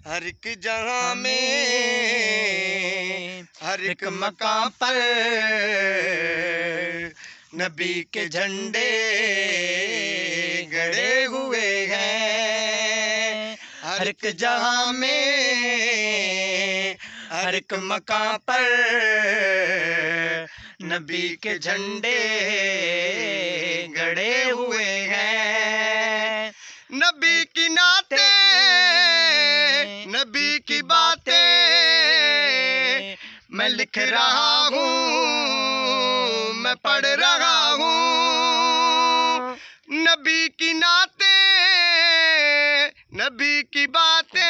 ہر ایک جہاں میں ہر ایک مقام پر نبی کے جھنڈے گڑے ہوئے ہیں. ہر ایک جہاں میں ہر ایک مقام پر نبی کے جھنڈے گڑے ہوئے ہیں. نبی کی نعتیں نبی کی باتیں میں لکھ رہا ہوں میں پڑھ رہا ہوں. نبی کی نعتیں نبی کی باتیں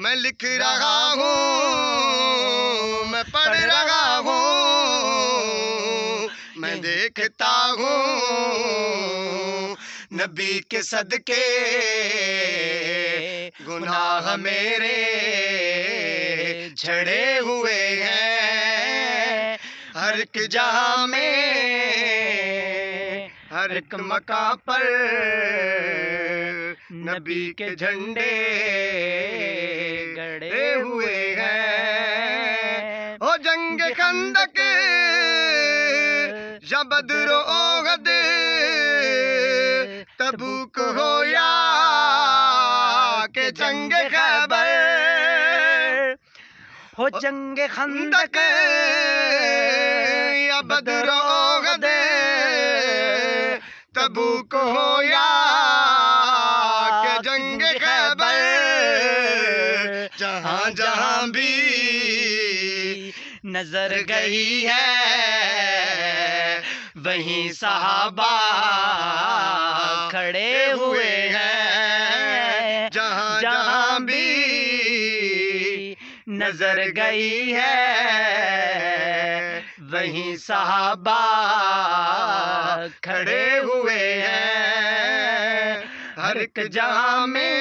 میں لکھ رہا ہوں میں پڑھ رہا ہوں. میں دیکھتا ہوں نبی کے صدقے گناہ میرے جھڑے ہوئے ہیں. ہر ایک جہاں میں ہر ایک مقام پر نبی کے جھنڈے گڑے ہوئے ہیں. او جنگ خندق یا بدر و احد تبوک ہو یا کہ جنگ خیبر. ہو جنگ خندق یا بدر و احد تبوک ہو یا کہ جنگ خیبر. جہاں جہاں بھی نظر گئی ہے وہیں صحابہ کھڑے ہوئے ہیں. جہاں جہاں بھی نظر گئی ہے وہیں صحابہ کھڑے ہوئے ہیں. ہر ایک جہاں میں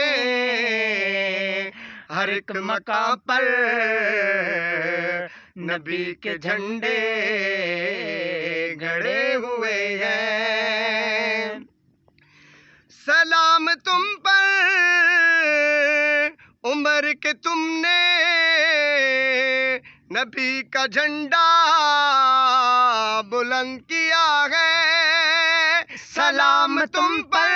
ہر ایک مقام پر نبی کے جھنڈے گڑے ہوئے ہیں. سلام تم پر عمر کے تم نے نبی کا جھنڈا بلند کیا ہے. سلام تم پر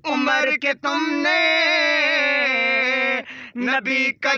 عمر کے تم نے نبی کا